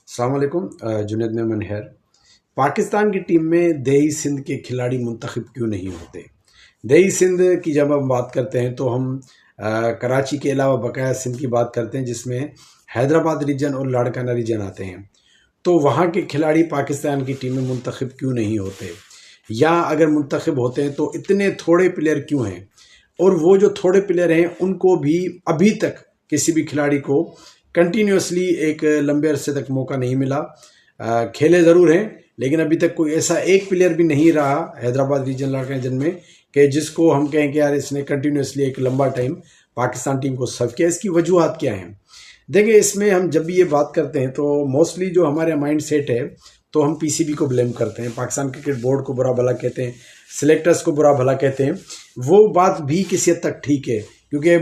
अस्सलाम वालेकुम। जुनैद मेमन हैर। पाकिस्तान की टीम में देही सिंध के खिलाड़ी मुंतखब क्यों नहीं होते? देही सिंध की जब हम बात करते हैं तो हम कराची के अलावा बकाया सिंध की बात करते हैं, जिसमें हैदराबाद रीजन और लाड़काना रीजन आते हैं। तो वहाँ के खिलाड़ी पाकिस्तान की टीम में मुंतखब क्यों नहीं होते, या अगर मुंतखब होते हैं तो इतने थोड़े प्लेयर क्यों हैं? और वो जो थोड़े प्लेयर हैं उनको भी अभी तक किसी भी खिलाड़ी को कंटिन्यूसली एक लंबे अरसे तक मौका नहीं मिला। खेले ज़रूर हैं, लेकिन अभी तक कोई ऐसा एक प्लेयर भी नहीं रहा हैदराबाद रीजन लाड़काना रीजन में कि जिसको हम कहें कि यार इसने कंटिन्यूसली एक लंबा टाइम पाकिस्तान टीम को सर्व किया। इसकी वजूहत क्या हैं? देखिए, इसमें हम जब भी ये बात करते हैं तो मोस्टली जो हमारे माइंड सेट है, तो हम पीसीबी को ब्लेम करते हैं, पाकिस्तान क्रिकेट बोर्ड को बुरा भला कहते हैं, सिलेक्टर्स को बुरा भला कहते हैं। वो बात भी किसी हद तक ठीक है, क्योंकि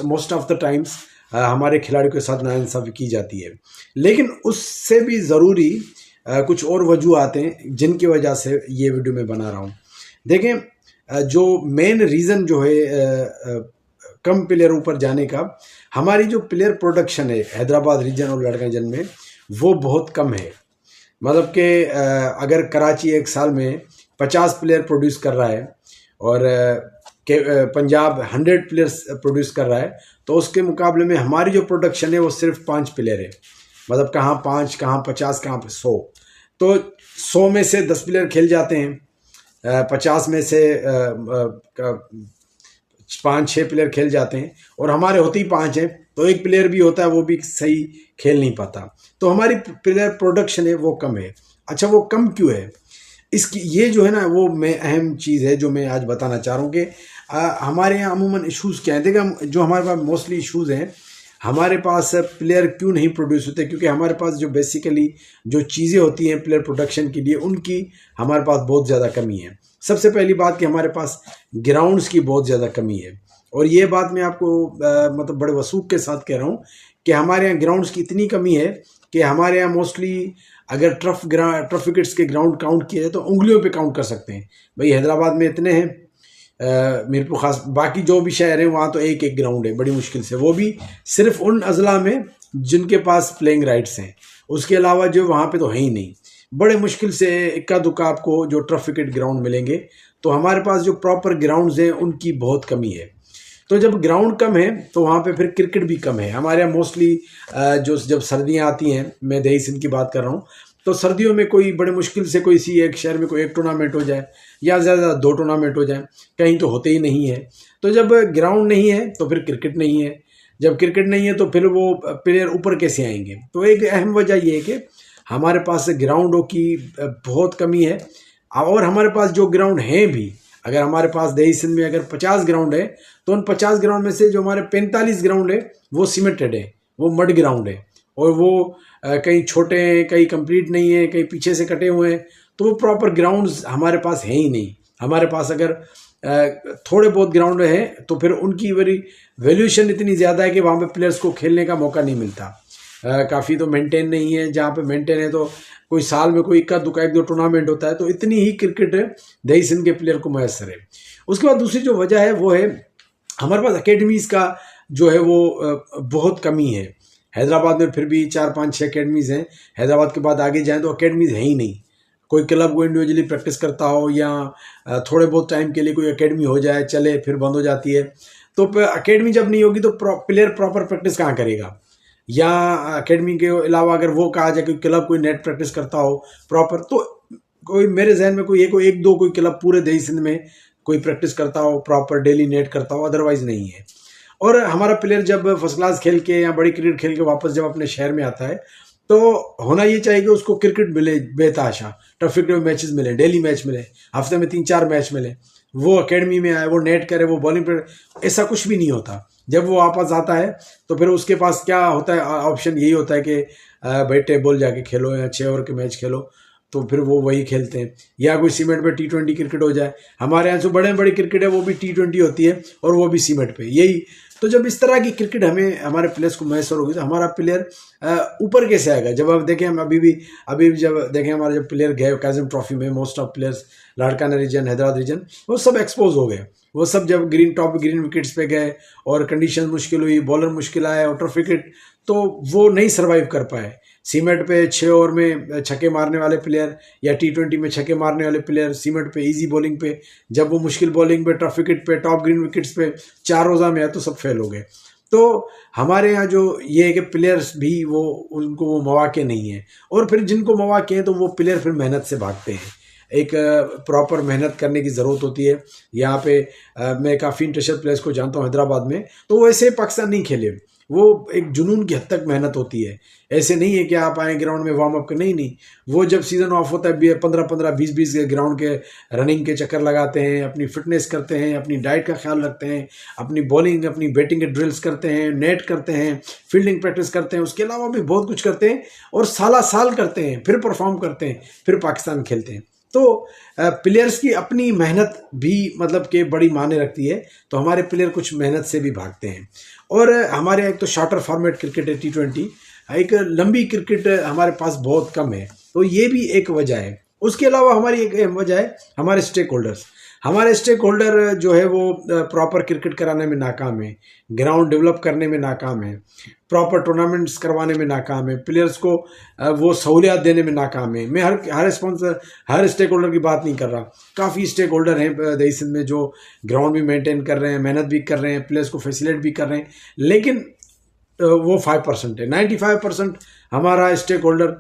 मोस्ट ऑफ द टाइम्स हमारे खिलाड़ियों के साथ नाइंसाफ़ी की जाती है। लेकिन उससे भी ज़रूरी कुछ और वजूहत हैं जिनकी वजह से ये वीडियो मैं बना रहा हूँ। देखें, जो मेन रीज़न जो है कम प्लेयर ऊपर जाने का, हमारी जो प्लेयर प्रोडक्शन है हैदराबाद रीजन और लाड़काना रीजन में, वो बहुत कम है। मतलब कि अगर कराची एक साल में 50 प्लेयर प्रोड्यूस कर रहा है और पंजाब 100 प्लेयर्स प्रोड्यूस कर रहा है, तो उसके मुकाबले में हमारी जो प्रोडक्शन है वो सिर्फ 5 प्लेयर है। मतलब कहाँ 5, कहाँ 50, कहाँ 100। तो 100 में से 10 प्लेयर खेल जाते हैं, 50 में से 5-6 प्लेयर खेल जाते हैं, और हमारे होते ही 5 हैं, तो एक प्लेयर भी होता है वो भी सही खेल नहीं पाता। तो हमारी प्लेयर प्रोडक्शन है वो कम है। अच्छा, वो कम क्यों है? इसकी ये जो है ना, वो मैं अहम चीज़ है जो मैं आज बताना चाह रहा हूँ कि हमारे यहाँ अमूमन इशूज़ क्या हैं। देखिए, जो हमारे पास मोस्टली इशूज़ हैं, हमारे पास प्लेयर क्यों नहीं प्रोड्यूस होते? क्योंकि हमारे पास जो बेसिकली जो चीज़ें होती हैं प्लेयर प्रोडक्शन के लिए, उनकी हमारे पास बहुत ज़्यादा कमी है। सबसे पहली बात कि हमारे पास ग्राउंड्स की बहुत ज़्यादा कमी है, और ये बात मैं आपको मतलब बड़े वसूख के साथ कह रहा हूँ कि हमारे यहाँ ग्राउंड्स की इतनी कमी है कि हमारे यहाँ मोस्टली अगर टर्फ विकेट्स के ग्राउंड काउंट किए जाए तो उंगलियों पे काउंट कर सकते हैं। भाई हैदराबाद में इतने हैं, मीरपुर खास, बाकी जो भी शहर हैं वहाँ तो एक एक ग्राउंड है बड़ी मुश्किल से, वो भी सिर्फ उन अजला में जिनके पास प्लेइंग राइट्स हैं। उसके अलावा जो वहाँ पे तो है ही नहीं। बड़े मुश्किल से इक्का दुक्का आपको जो टर्फ विकेट ग्राउंड मिलेंगे। तो हमारे पास जो प्रॉपर ग्राउंड्स हैं उनकी बहुत कमी है। तो जब ग्राउंड कम है तो वहाँ पे फिर क्रिकेट भी कम है। हमारे यहाँ मोस्टली जो जब सर्दियाँ आती हैं, मैं देही सिंध की बात कर रहा हूँ, तो सर्दियों में कोई बड़े मुश्किल से कोई सी एक शहर में कोई एक टूर्नामेंट हो जाए, या ज़्यादा 2 टूर्नामेंट हो जाए, कहीं तो होते ही नहीं है। तो जब ग्राउंड नहीं है तो फिर क्रिकेट नहीं है, जब क्रिकेट नहीं है तो फिर वो प्लेयर ऊपर कैसे आएंगे? तो एक अहम वजह ये है कि हमारे पास ग्राउंडों की बहुत कमी है। और हमारे पास जो ग्राउंड हैं भी, अगर हमारे पास देही सिंध में अगर 50 ग्राउंड है, तो उन 50 ग्राउंड में से जो हमारे 45 ग्राउंड है वो सीमेंटेड है, वो मड ग्राउंड है, और वो कहीं छोटे हैं, कहीं कंप्लीट नहीं है, कहीं पीछे से कटे हुए हैं। तो वो प्रॉपर ग्राउंड्स हमारे पास हैं ही नहीं। हमारे पास अगर थोड़े बहुत ग्राउंड हैं तो फिर उनकी वैल्यूएशन इतनी ज़्यादा है कि वहाँ पे प्लेयर्स को खेलने का मौका नहीं मिलता। काफ़ी तो मेंटेन नहीं है, जहाँ पे मेंटेन है तो कोई साल में कोई इक्का दुक्का 1-2 टूर्नामेंट होता है। तो इतनी ही क्रिकेट देही सिंध के प्लेयर को मैसर है। उसके बाद दूसरी जो वजह है वो है हमारे पास अकेडमीज़ का जो है वो बहुत कमी है। हैदराबाद में फिर भी 4-5-6 अकेडमीज़ हैं। हैदराबाद के बाद आगे जाएँ तो अकेडमीज़ है ही नहीं। कोई क्लब को इंडिविजुअली प्रैक्टिस करता हो, या थोड़े बहुत टाइम के लिए कोई अकेडमी हो जाए, चले, फिर बंद हो जाती है। तो अकेडमी जब नहीं होगी तो प्लेयर प्रॉपर प्रैक्टिस कहाँ करेगा? या अकेडमी के अलावा अगर वो कहा जाए कि क्लब कोई नेट प्रैक्टिस करता हो प्रॉपर, तो कोई मेरे जहन में कोई 1-2 कोई क्लब पूरे देही सिंध में कोई प्रैक्टिस करता हो प्रॉपर, डेली नेट करता हो, अदरवाइज नहीं है। और हमारा प्लेयर जब फर्स्ट क्लास खेल के या बड़ी क्रिकेट खेल के वापस जब अपने शहर में आता है, तो होना ये चाहिए कि उसको क्रिकेट मिले बेतहाशा, टर्फ विकेट मैचेस मिले, डेली मैच मिले, हफ्ते में 3-4 मैच मिले। वो अकेडमी में आए, वो नेट करे, वो बॉलिंग पर, ऐसा कुछ भी नहीं होता। जब वो वापस आता है तो फिर उसके पास क्या होता है? ऑप्शन यही होता है कि भाई टेबल जाके खेलो या 6 ओवर के मैच खेलो। तो फिर वो वही खेलते हैं, या कोई सीमेंट पे T20 क्रिकेट हो जाए। हमारे यहाँ जो बड़े बड़ी क्रिकेट है वो भी T20 होती है, और वो भी सीमेंट पे, यही। तो जब इस तरह की क्रिकेट हमें हमारे प्लेयर्स को मैसर होगी तो हमारा प्लेयर ऊपर कैसे आएगा? जब आप देखें, हम अभी भी जब देखें हमारे जब प्लेयर गए काज़िम ट्रॉफी में, most of players Larkana region, Hyderabad region, वो सब एक्सपोज हो गए। वो सब जब ग्रीन विकेट्स पे गए और कंडीशन मुश्किल हुई, बॉलर मुश्किल आए और टर्फ विकेट, तो वो नहीं सर्वाइव कर पाए। सीमेंट पे 6 ओवर में छक्के मारने वाले प्लेयर या T20 में छक्के मारने वाले प्लेयर सीमेंट पे इजी बॉलिंग पे, जब वो मुश्किल बॉलिंग पे टफ विकेट पे टॉप ग्रीन विकेट्स पे 4 रोज़ा में है तो सब फेल हो गए। तो हमारे यहाँ जो ये है कि प्लेयर्स भी वो उनको वो मौके नहीं है, और फिर जिनको मौके हैं तो वो प्लेयर फिर मेहनत से भागते हैं। एक प्रॉपर मेहनत करने की ज़रूरत होती है। यहाँ पे मैं काफ़ी इंटरनेशनल प्लेयर्स को जानता हूँ हैदराबाद में, तो वो ऐसे पाकिस्तान नहीं खेले, वो एक जुनून की हद तक मेहनत होती है। ऐसे नहीं है कि आप आए ग्राउंड में वार्म अप कर, नहीं, वो जब सीज़न ऑफ होता है 15-15 20-20 ग्राउंड के रनिंग के चक्कर लगाते हैं, अपनी फिटनेस करते हैं, अपनी डाइट का ख्याल रखते हैं, अपनी बॉलिंग अपनी बैटिंग के ड्रिल्स करते हैं, नेट करते हैं, फील्डिंग प्रैक्टिस करते हैं, उसके अलावा भी बहुत कुछ करते हैं और साल करते हैं, फिर परफॉर्म करते हैं, फिर पाकिस्तान खेलते हैं। तो प्लेयर्स की अपनी मेहनत भी मतलब कि बड़ी मायने रखती है। तो हमारे प्लेयर कुछ मेहनत से भी भागते हैं। और हमारे एक तो शॉर्टर फॉर्मेट क्रिकेट है T20, एक लंबी क्रिकेट हमारे पास बहुत कम है, तो ये भी एक वजह है। उसके अलावा हमारी एक वजह है हमारे स्टेक होल्डर्स। हमारे स्टेक होल्डर जो है वो प्रॉपर क्रिकेट कराने में नाकाम है, ग्राउंड डेवलप करने में नाकाम है, प्रॉपर टूर्नामेंट्स करवाने में नाकाम है, प्लेयर्स को वो सहूलियत देने में नाकाम है। मैं हर स्पॉन्सर हर स्टेक होल्डर की बात नहीं कर रहा, काफ़ी स्टेक होल्डर हैं दही सिंध में जो ग्राउंड भी मेंटेन कर रहे हैं, मेहनत भी कर रहे हैं, प्लेयर्स को फैसिलिटेट भी कर रहे हैं, लेकिन वो 5% है। 95% हमारा स्टेक होल्डर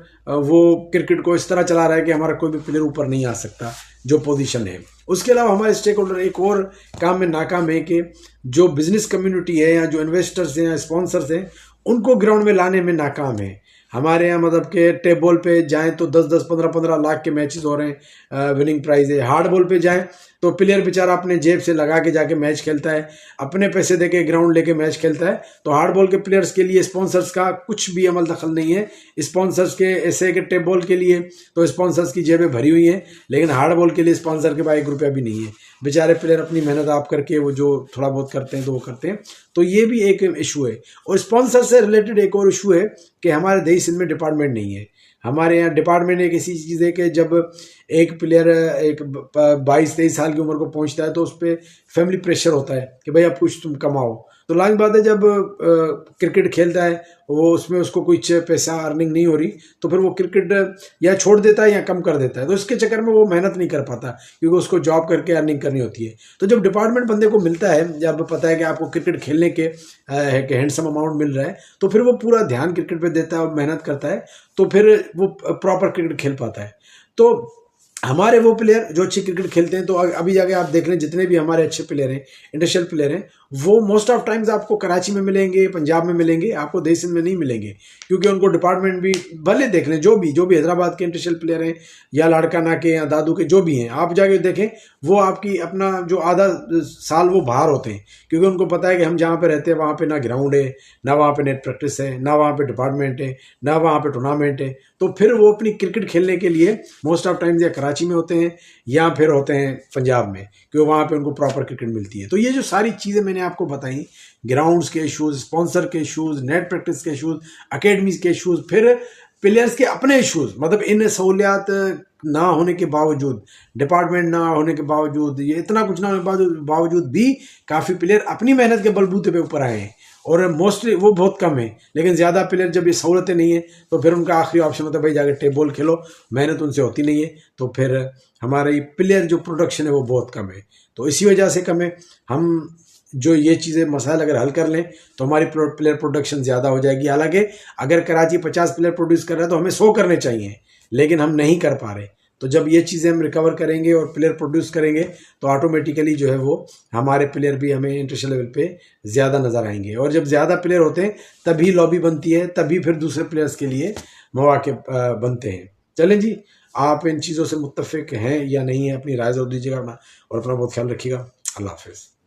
वो क्रिकेट को इस तरह चला रहा है कि हमारा कोई भी प्लेयर ऊपर नहीं आ सकता जो पोजीशन है। उसके अलावा हमारे स्टेक होल्डर एक और काम में नाकाम है कि जो बिजनेस कम्युनिटी है या जो इन्वेस्टर्स हैं या स्पॉन्सर्स हैं उनको ग्राउंड में लाने में नाकाम है। हमारे यहाँ मतलब के टेप बॉल पे जाएं तो 10-10 15-15 लाख के मैचेस हो रहे हैं, विनिंग प्राइज है। हार्ड बॉल पे जाएं तो प्लेयर बेचारा अपने जेब से लगा के जाके मैच खेलता है, अपने पैसे दे के ग्राउंड लेके मैच खेलता है। तो हार्ड बॉल के प्लेयर्स के लिए स्पॉन्सर्स का कुछ भी अमल दखल नहीं है। स्पॉन्सर्स के ऐसे के टेप बॉल के लिए तो स्पॉन्सर्स की जेबें भरी हुई हैं, लेकिन हार्ड बॉल के लिए स्पॉन्सर के पास 1 रुपया भी नहीं है। बेचारे प्लेयर अपनी मेहनत आप करके वो जो थोड़ा बहुत करते हैं तो वो करते हैं। तो ये भी एक इशू है। और स्पॉन्सर से रिलेटेड एक और इशू है कि हमारे दही सिंध में डिपार्टमेंट नहीं है। हमारे यहाँ डिपार्टमेंट एक ऐसी चीज़ है कि जब एक प्लेयर एक 22-23 साल की उम्र को पहुँचता है तो उस पर फैमिली प्रेशर होता है कि भाई अब कुछ तुम कमाओ। तो लाज़मी बात है जब क्रिकेट खेलता है वो उसमें उसको कुछ पैसा अर्निंग नहीं हो रही तो फिर वो क्रिकेट या छोड़ देता है या कम कर देता है। तो इसके चक्कर में वो मेहनत नहीं कर पाता क्योंकि उसको जॉब करके अर्निंग करनी होती है। तो जब डिपार्टमेंट बंदे को मिलता है, जब पता है कि आपको क्रिकेट खेलने के हैंडसम अमाउंट मिल रहा है, तो फिर वो पूरा ध्यान क्रिकेट पर देता है और मेहनत करता है, तो फिर वो प्रॉपर क्रिकेट खेल पाता है। तो हमारे वो प्लेयर जो अच्छी क्रिकेट खेलते हैं, तो अभी जाके आप देख रहे हैं जितने भी हमारे अच्छे प्लेयर हैं, इंटरनेशनल प्लेयर हैं, वो मोस्ट ऑफ टाइम्स आपको कराची में मिलेंगे, पंजाब में मिलेंगे, आपको दही सिंध में नहीं मिलेंगे क्योंकि उनको डिपार्टमेंट भी भले देख लें। जो भी हैदराबाद के इंटरनेशनल प्लेयर हैं या लाड़काना के या दादू के जो भी हैं, आप जाके देखें वो आपकी अपना जो आधा साल वो बाहर होते हैं क्योंकि उनको पता है कि हम जहाँ पे रहते हैं वहाँ पे ना ग्राउंड है, ना वहाँ पे नेट प्रैक्टिस है, ना वहाँ पे डिपार्टमेंट है, ना वहाँ पे टूर्नामेंट है। तो फिर वो अपनी क्रिकेट खेलने के लिए मोस्ट ऑफ टाइम्स या कराची में होते हैं या फिर होते हैं पंजाब में क्योंकि वहाँ पे उनको प्रॉपर क्रिकेट मिलती है। तो ये जो सारी चीज़ें मैंने आपको बताई, ग्राउंड्स के इशूज़, स्पॉन्सर के इशूज़, नेट प्रैक्टिस के इशूज़, अकेडमीज के इशूज़, फिर प्लेयर्स के अपने इशूज़, मतलब इन सहूलियात ना होने के बावजूद, डिपार्टमेंट ना होने के बावजूद, ये इतना कुछ ना होने के बावजूद भी काफ़ी प्लेयर अपनी मेहनत के बलबूते पे ऊपर आए हैं। और मोस्टली वो बहुत कम है, लेकिन ज़्यादा प्लेयर जब ये सहूलतें नहीं है तो फिर उनका आखिरी ऑप्शन होता है भाई जाकर टेप बॉल खेलो, मेहनत उनसे होती नहीं है। तो फिर हमारी प्लेयर जो प्रोडक्शन है वो बहुत कम है। तो इसी वजह से कम है। हम जो ये चीज़ें मसाइल अगर हल कर लें तो हमारी प्लेयर प्रोडक्शन ज़्यादा हो जाएगी। हालांकि अगर कराची 50 प्लेयर प्रोड्यूस कर रहा है तो हमें 100 करने चाहिए, लेकिन हम नहीं कर पा रहे। तो जब ये चीज़ें हम रिकवर करेंगे और प्लेयर प्रोड्यूस करेंगे तो ऑटोमेटिकली जो है वो हमारे प्लेयर भी हमें इंटरनेशनल लेवल पे ज़्यादा नज़र आएंगे। और जब ज़्यादा प्लेयर होते हैं तभी लॉबी बनती है, तभी फिर दूसरे प्लेयर्स के लिए मौके बनते हैं। चलें जी, आप इन चीज़ों से मुत्तफिक हैं या नहीं हैं, अपनी राय ज़रूर दीजिएगा और अपना बहुत ख्याल रखिएगा। अल्लाह हाफिज़।